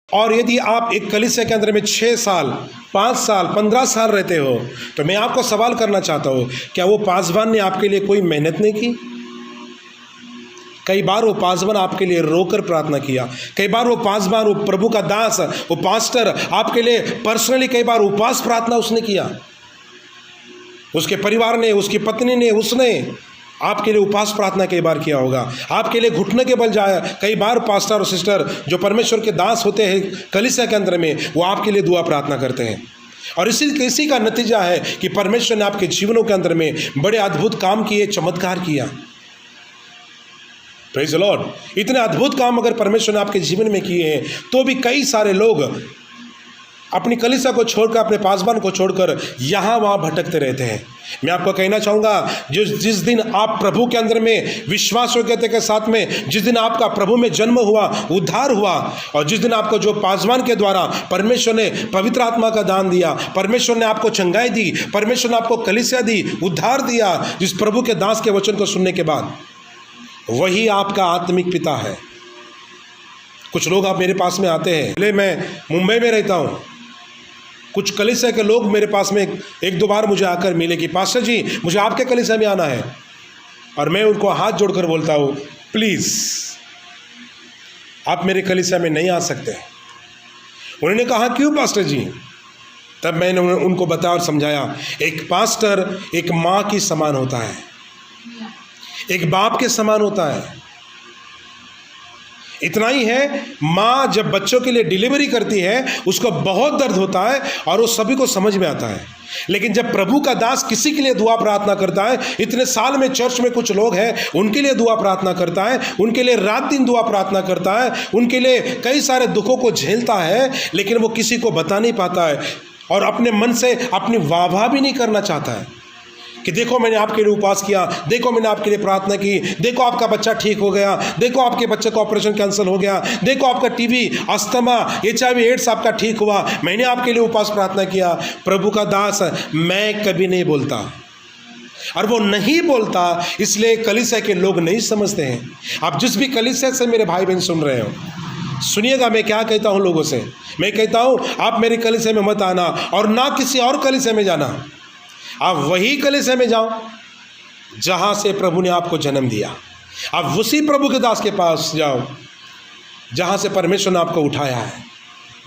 और यदि आप एक कलीसिया के अंदर में 6 साल, 5 साल, 15 साल रहते हो, तो मैं आपको सवाल करना चाहता हूँ, क्या वो पासवान ने आपके लिए कोई मेहनत नहीं की? कई बार वो पासवान आपके लिए रोकर प्रार्थना किया। कई बार वो पासवान, वो प्रभु का दास, वो पास्टर आपके लिए पर्सनली कई बार उपवास प्रार्थना उसने किया। उसके परिवार ने, उसकी पत्नी ने, उसने आपके लिए उपवास प्रार्थना कई बार किया होगा। आपके लिए घुटने के बल जाया। कई बार पास्टर और सिस्टर जो परमेश्वर के दास होते हैं कलीसिया के अंदर में, वो आपके लिए दुआ प्रार्थना करते हैं। और इसी का नतीजा है कि परमेश्वर ने आपके जीवनों के अंदर में बड़े अद्भुत काम किए, चमत्कार किया। Praise the Lord. इतने अद्भुत काम अगर परमेश्वर ने आपके जीवन में किए हैं, तो भी कई सारे लोग अपनी कलीसिया को छोड़कर, अपने पासवान को छोड़कर यहाँ वहाँ भटकते रहते हैं। मैं आपको कहना चाहूँगा, जिस दिन आप प्रभु के अंदर में विश्वास योग्यता के साथ में, जिस दिन आपका प्रभु में जन्म हुआ, उद्धार हुआ, और जिस दिन आपको जो पासवान के द्वारा परमेश्वर ने पवित्र आत्मा का दान दिया, परमेश्वर ने आपको चंगाई दी, परमेश्वर ने आपको कलीसिया दी, उद्धार दिया, जिस प्रभु के दास के वचन को सुनने के बाद, वही आपका आत्मिक पिता है। कुछ लोग आप मेरे पास में आते हैं, पहले मैं मुंबई में रहता हूँ, कुछ कलीसिया के लोग मेरे पास में एक दो बार मुझे आकर मिले कि पास्टर जी मुझे आपके कलीसिया में आना है, और मैं उनको हाथ जोड़कर बोलता हूँ, प्लीज़ आप मेरे कलीसिया में नहीं आ सकते। उन्होंने कहा क्यों पास्टर जी? तब मैंने उनको बताया और समझाया, एक पास्टर एक माँ की समान होता है, एक बाप के समान होता है। इतना ही है, माँ जब बच्चों के लिए डिलीवरी करती है उसको बहुत दर्द होता है और वो सभी को समझ में आता है। लेकिन जब प्रभु का दास किसी के लिए दुआ प्रार्थना करता है, इतने साल में चर्च में कुछ लोग हैं उनके लिए दुआ प्रार्थना करता है, उनके लिए रात दिन दुआ प्रार्थना करता है, उनके लिए कई सारे दुखों को झेलता है, लेकिन वो किसी को बता नहीं पाता है और अपने मन से अपनी वाह भी नहीं करना चाहता है कि देखो मैंने आपके लिए उपवास किया, देखो मैंने आपके लिए प्रार्थना की, देखो आपका बच्चा ठीक हो गया, देखो आपके बच्चे का ऑपरेशन कैंसिल हो गया, देखो आपका टीबी, अस्थमा, HIV एड्स आपका ठीक हुआ, मैंने आपके लिए उपवास प्रार्थना किया। प्रभु का दास मैं कभी नहीं बोलता, और वो नहीं बोलता इसलिए कलीसिया के लोग नहीं समझते हैं। आप जिस भी कलीसिया से मेरे भाई बहन सुन रहे हो, सुनिएगा मैं क्या कहता हूँ लोगों से। मैं कहता हूँ आप मेरे कलीसिया में मत आना और ना किसी और कलीसिया में जाना। आप वही कलीसिया में जाओ जहाँ से प्रभु ने आपको जन्म दिया। आप उसी प्रभु के दास के पास जाओ जहाँ से परमेश्वर ने आपको उठाया है,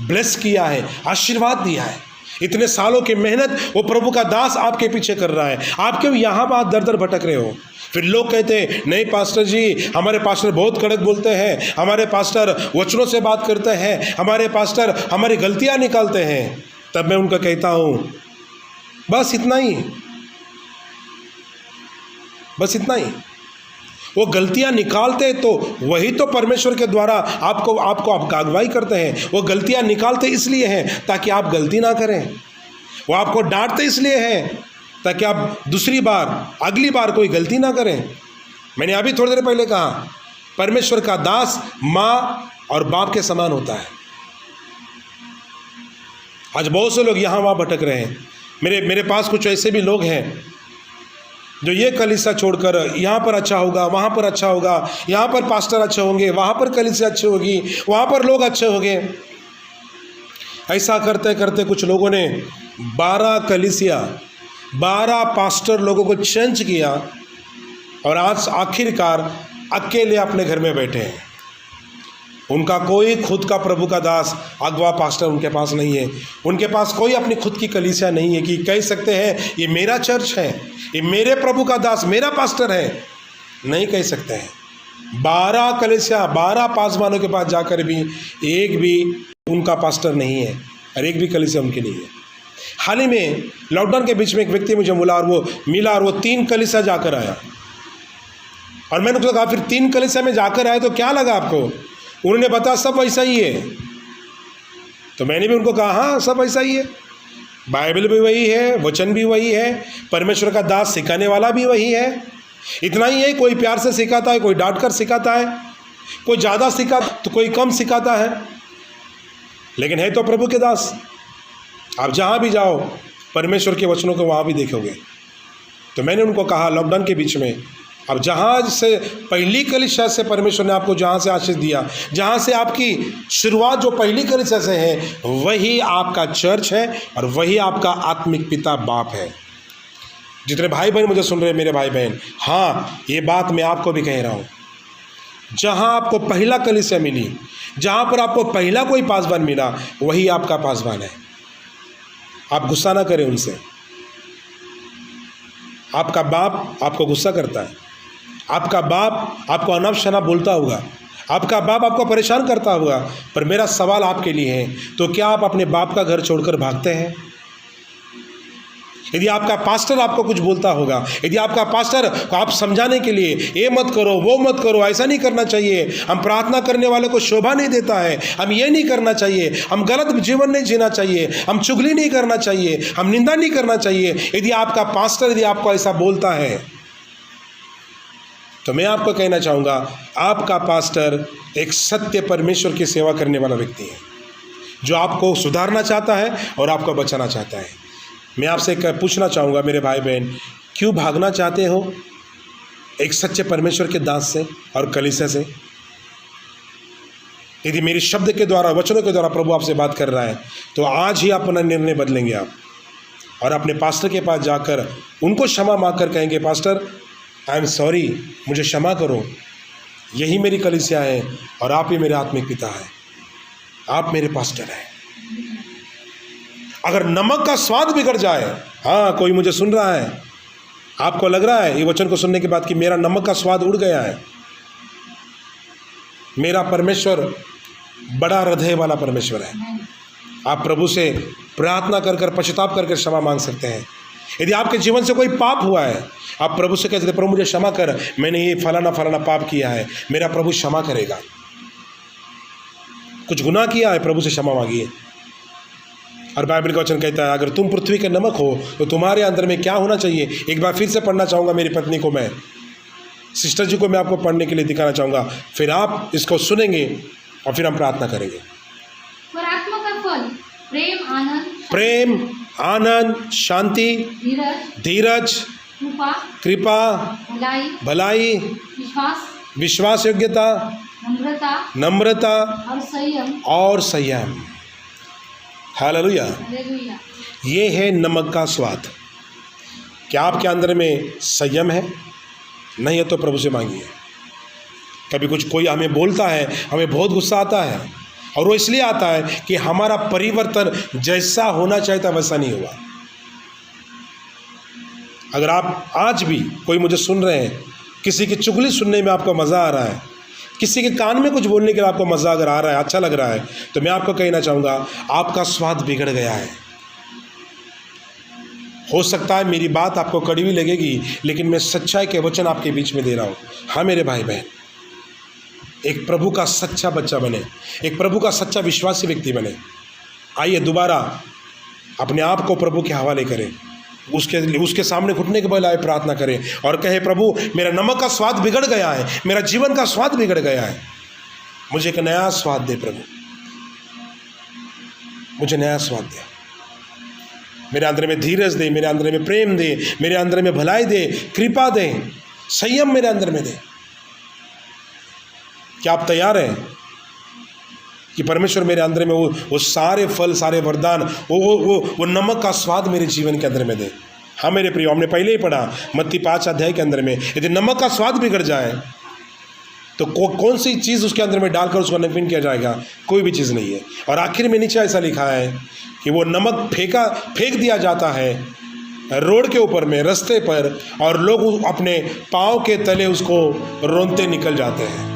ब्लेस किया है, आशीर्वाद दिया है। इतने सालों की मेहनत वो प्रभु का दास आपके पीछे कर रहा है, आप क्यों यहाँ बात दर दर भटक रहे हो? फिर लोग कहते हैं नहीं पास्टर जी, हमारे पास्टर बहुत कड़क बोलते हैं, हमारे पास्टर वचनों से बात करते हैं, हमारे पास्टर हमारी गलतियाँ निकालते हैं। तब मैं उनको कहता हूँ बस इतना ही, बस इतना ही। वो गलतियां निकालते तो वही तो परमेश्वर के द्वारा आपको अगुवाई करते हैं। वो गलतियां निकालते इसलिए हैं ताकि आप गलती ना करें। वो आपको डांटते इसलिए हैं ताकि आप दूसरी बार, अगली बार कोई गलती ना करें। मैंने अभी थोड़ी देर पहले कहा, परमेश्वर का दास माँ और बाप के समान होता है। आज बहुत से लोग यहाँ वहाँ भटक रहे हैं। मेरे पास कुछ ऐसे भी लोग हैं जो ये कलीसिया छोड़कर यहाँ पर अच्छा होगा, वहाँ पर अच्छा होगा, यहाँ पर पास्टर अच्छे होंगे, वहाँ पर कलीसिया अच्छी होगी, वहाँ पर लोग अच्छे होंगे। ऐसा करते करते कुछ लोगों ने 12 कलीसिया, 12 पास्टर लोगों को चेंज किया और आज आखिरकार अकेले अपने घर में बैठे हैं। उनका कोई खुद का प्रभु का दास अगवा पास्टर उनके पास नहीं है। उनके पास कोई अपनी खुद की कलीसिया नहीं है कि कह सकते हैं ये मेरा चर्च है, ये मेरे प्रभु का दास मेरा पास्टर है। नहीं कह सकते हैं। 12 कलीसिया, 12 पासवानों के पास जाकर भी एक भी उनका पास्टर नहीं है और एक भी कलीसिया उनके नहीं है। हाल ही में लॉकडाउन के बीच में एक व्यक्ति मुझे मिला और वो 3 कलीसिया जाकर आया। और मैंने उसको कहा फिर 3 कलीसिया में जाकर आए तो क्या लगा आपको? उन्होंने बताया सब वैसा ही है। तो मैंने भी उनको कहा हाँ सब वैसा ही है, बाइबल भी वही है, वचन भी वही है, परमेश्वर का दास सिखाने वाला भी वही है। इतना ही है, कोई प्यार से सिखाता है, कोई डांट कर सिखाता है, कोई ज़्यादा सिखा तो कोई कम सिखाता है, लेकिन है तो प्रभु के दास। आप जहाँ भी जाओ परमेश्वर के वचनों को वहाँ भी देखोगे। तो मैंने उनको कहा लॉकडाउन के बीच में अब जहाँ से पहली कलीसिया से परमेश्वर ने आपको जहाँ से आशीष दिया, जहाँ से आपकी शुरुआत जो पहली कलीसिया से है, वही आपका चर्च है और वही आपका आत्मिक पिता बाप है। जितने भाई बहन मुझे सुन रहे हैं, मेरे भाई बहन, हाँ, ये बात मैं आपको भी कह रहा हूँ। जहाँ आपको पहला कलीसिया मिली, जहाँ पर आपको पहला कोई पासवान मिला, वही आपका पासवान है। आप गुस्सा ना करें उनसे। आपका बाप आपको गुस्सा करता है, आपका बाप आपको अनाप शनाप बोलता होगा, आपका बाप आपको परेशान करता होगा, पर मेरा सवाल आपके लिए है, तो क्या आप अपने बाप का घर छोड़कर भागते हैं? यदि आपका पास्टर आपको कुछ बोलता होगा, यदि आपका पास्टर को आप समझाने के लिए ये मत करो, वो मत करो, ऐसा नहीं करना चाहिए, हम प्रार्थना करने वाले को शोभा नहीं देता है, हम ये नहीं करना चाहिए, हम गलत जीवन नहीं जीना चाहिए, हम चुगली नहीं करना चाहिए, हम निंदा नहीं करना चाहिए, यदि आपका पास्टर यदि आपको ऐसा बोलता है, तो मैं आपको कहना चाहूँगा, आपका पास्टर एक सत्य परमेश्वर की सेवा करने वाला व्यक्ति है, जो आपको सुधारना चाहता है और आपको बचाना चाहता है। मैं आपसे पूछना चाहूँगा मेरे भाई बहन, क्यों भागना चाहते हो एक सच्चे परमेश्वर के दास से और कलीसिया से? यदि मेरे शब्द के द्वारा, वचनों के द्वारा प्रभु आपसे बात कर रहा है, तो आज ही अपना निर्णय बदलेंगे आप और अपने पास्टर के पास जाकर उनको क्षमा मांगकर कहेंगे, पास्टर आई एम सॉरी, मुझे क्षमा करो, यही मेरी कलीसिया है और आप ही मेरे आत्मिक पिता हैं, आप मेरे पास्टर हैं। अगर नमक का स्वाद बिगड़ जाए, हाँ, कोई मुझे सुन रहा है, आपको लग रहा है ये वचन को सुनने के बाद कि मेरा नमक का स्वाद उड़ गया है, मेरा परमेश्वर बड़ा हृदय वाला परमेश्वर है, आप प्रभु से प्रार्थना कर कर पश्चाताप करके क्षमा मांग सकते हैं। यदि आपके जीवन से कोई पाप हुआ है, आप प्रभु से कहते हैं, प्रभु मुझे क्षमा कर, मैंने ये फलाना फलाना पाप किया है, मेरा प्रभु क्षमा करेगा। कुछ गुनाह किया है, प्रभु से क्षमा मांगिए। और बाइबल का वचन कहता है, अगर तुम पृथ्वी के नमक हो तो तुम्हारे अंदर में क्या होना चाहिए? एक बार फिर से पढ़ना चाहूँगा, मेरी पत्नी को, मैं सिस्टर जी को मैं आपको पढ़ने के लिए दिखाना चाहूँगा, फिर आप इसको सुनेंगे और फिर हम प्रार्थना करेंगे। पर आत्मा का फल प्रेम, आनंद, शांति, धीरज, कृपा, भलाई, विश्वास योग्यता, नम्रता और संयम। हालेलुया। ये है नमक का स्वाद। क्या आपके अंदर में संयम है? नहीं है तो प्रभु से मांगिए। कभी कुछ कोई हमें बोलता है, हमें बहुत गुस्सा आता है, और वो इसलिए आता है कि हमारा परिवर्तन जैसा होना चाहिए था वैसा नहीं हुआ। अगर आप आज भी, कोई मुझे सुन रहे हैं, किसी की चुगली सुनने में आपको मज़ा आ रहा है, किसी के कान में कुछ बोलने के लिए आपको मज़ा अगर आ रहा है, अच्छा लग रहा है, तो मैं आपको कहना चाहूँगा, आपका स्वाद बिगड़ गया है। हो सकता है मेरी बात आपको कड़वी लगेगी, लेकिन मैं सच्चाई के वचन आपके बीच में दे रहा हूँ। हाँ मेरे भाई बहन, एक प्रभु का सच्चा बच्चा बने, एक प्रभु का सच्चा विश्वासी व्यक्ति बने। आइए दोबारा अपने आप को प्रभु के हवाले करें, उसके सामने घुटने के बल आए प्रार्थना करें और कहे, प्रभु मेरा नमक का स्वाद बिगड़ गया है, मेरा जीवन का स्वाद बिगड़ गया है, मुझे एक नया स्वाद दे प्रभु, मुझे नया स्वाद दे, मेरे अंदर में धीरज दे, मेरे अंदर में प्रेम दे, मेरे अंदर में भलाई दे, कृपा दे, संयम मेरे अंदर में दे। क्या आप तैयार हैं कि परमेश्वर मेरे अंदर में वो सारे फल, सारे वरदान, वो नमक का स्वाद मेरे जीवन के अंदर में दे? हाँ मेरे प्रियो, हमने पहले ही पढ़ा मत्ती 5 अध्याय के अंदर में, यदि नमक का स्वाद बिगड़ जाए तो कौन सी चीज़ उसके अंदर में डालकर उसको नमकीन किया जाएगा? कोई भी चीज़ नहीं है। और आखिर में नीचे ऐसा लिखा है कि वो नमक फेंक दिया जाता है रोड के ऊपर में, रास्ते पर, और लोग अपने पाँव के तले उसको रोनते निकल जाते हैं।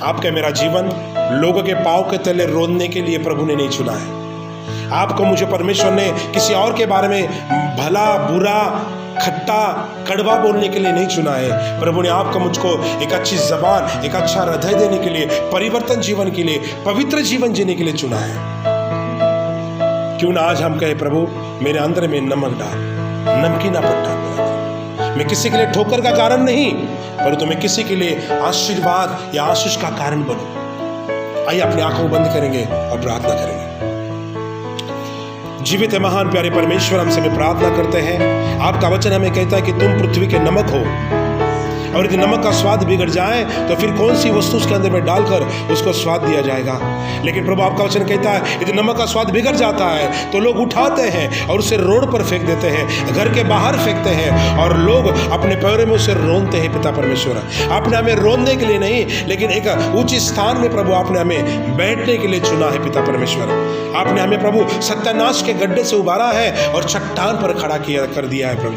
आपका मेरा जीवन लोगों के पाँव के तले रोने के लिए प्रभु ने नहीं चुना है। आपको मुझे परमेश्वर ने किसी और के बारे में भला, बुरा, खट्टा, कड़वा बोलने के लिए नहीं चुना है। प्रभु ने आपको मुझको एक अच्छी जबान, एक अच्छा हृदय देने के लिए, परिवर्तन जीवन के लिए, पवित्र जीवन जीने के लिए चुना है। क्यों ना आज हम कहे, प्रभु मेरे अंदर में नमक डाल, नमकीना पट डाल मेरे अंदर। मैं किसी के लिए ठोकर का कारण नहीं, परंतु मैं किसी के लिए आशीर्वाद या आशीष का कारण बनूं। आइए अपनी आंखों को बंद करेंगे और प्रार्थना करेंगे। जीवित है महान प्यारे परमेश्वर, हमसे में प्रार्थना करते हैं। आपका वचन हमें कहता है कि तुम पृथ्वी के नमक हो, और यदि नमक का स्वाद बिगड़ जाए तो फिर कौन सी वस्तु उसके अंदर में डालकर उसको स्वाद दिया जाएगा। लेकिन प्रभु आपका वचन कहता है यदि नमक का स्वाद बिगड़ जाता है तो लोग उठाते हैं और उसे रोड पर फेंक देते हैं, घर के बाहर फेंकते हैं, और लोग अपने पैरों में उसे रोनते हैं। पिता परमेश्वर, आपने हमें रोनने के लिए नहीं, लेकिन एक उच्च स्थान में प्रभु आपने हमें बैठने के लिए चुना है। पिता परमेश्वर, आपने हमें प्रभु सत्यानाश के गड्ढे से उबारा है और चट्टान पर खड़ा किया कर दिया है। प्रभु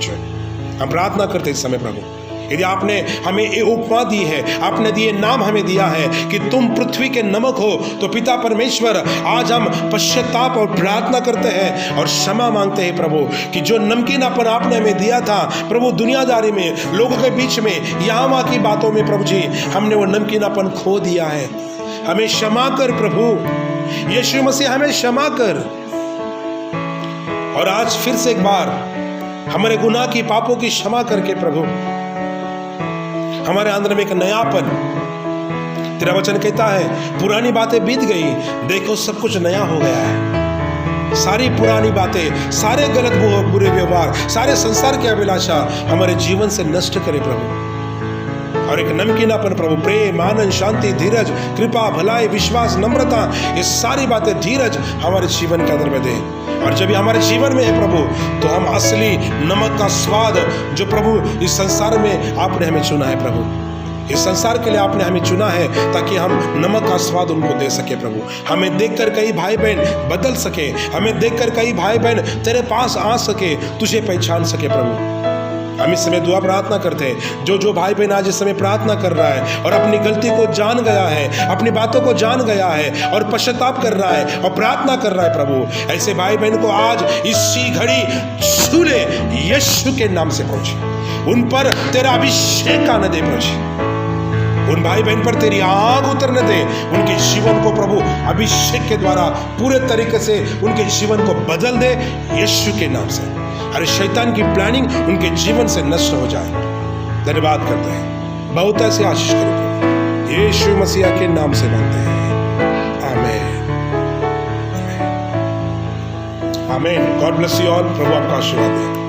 हम प्रार्थना करते इस समय प्रभु, यदि आपने हमें ये उपमा दी है, आपने दिए नाम हमें दिया है कि तुम पृथ्वी के नमक हो, तो पिता परमेश्वर आज हम पश्चाताप और प्रार्थना करते हैं और क्षमा मांगते हैं प्रभु कि जो नमकीनापन आपने हमें दिया था प्रभु, दुनियादारी में, लोगों के बीच में, यहाँ वहाँ की बातों में प्रभु जी हमने वो नमकीनापन खो दिया है। हमें क्षमा कर प्रभु, यीशु मसीह हमें क्षमा कर। और आज फिर से एक बार हमारे गुनाह की, पापों की क्षमा करके प्रभु हमारे अंदर में एक नयापन, तेरा वचन कहता है पुरानी बातें बीत गई, देखो सब कुछ नया हो गया है। सारी पुरानी बातें, सारे गलत बुरे व्यवहार, सारे संसार की अभिलाषा हमारे जीवन से नष्ट करे प्रभु, और एक नमकीनापन प्रभु, प्रेम, आनंद, शांति, धीरज, कृपा, भलाई, विश्वास, नम्रता, ये सारी बातें, धीरज हमारे जीवन के अंदर में दे। और जब ये हमारे जीवन में है प्रभु, तो हम असली नमक का स्वाद जो प्रभु इस संसार में आपने हमें चुना है प्रभु, इस संसार के लिए आपने हमें चुना है ताकि हम नमक का स्वाद उनको दे सके प्रभु। हमें देखकर कई भाई बहन बदल सके, हमें देखकर कई भाई बहन तेरे पास आ सके, तुझे पहचान सके प्रभु। हम इस समय दुआ प्रार्थना करते हैं, जो भाई बहन आज इस समय प्रार्थना कर रहा है और अपनी गलती को जान गया है, अपनी बातों को जान गया है और पश्चाताप कर रहा है और प्रार्थना कर रहा है प्रभु, ऐसे भाई बहन को आज इसी घड़ी छू ले, यीशु के नाम से पहुंचे, उन पर तेरा अभिषेक आने दे प्रभु, उन भाई बहन पर तेरी आग उतरने दे, उनके जीवन को प्रभु अभिषेक के द्वारा पूरे तरीके से उनके जीवन को बदल दे यीशु के नाम से। अरे शैतान की प्लानिंग उनके जीवन से नष्ट हो जाए। धन्यवाद करते हैं, बहुत ऐसे आशीष करें, यीशु मसीह के नाम से मांगते हैं, आमीन आमीन। God bless you all. प्रभु आपका आशीर्वाद दे।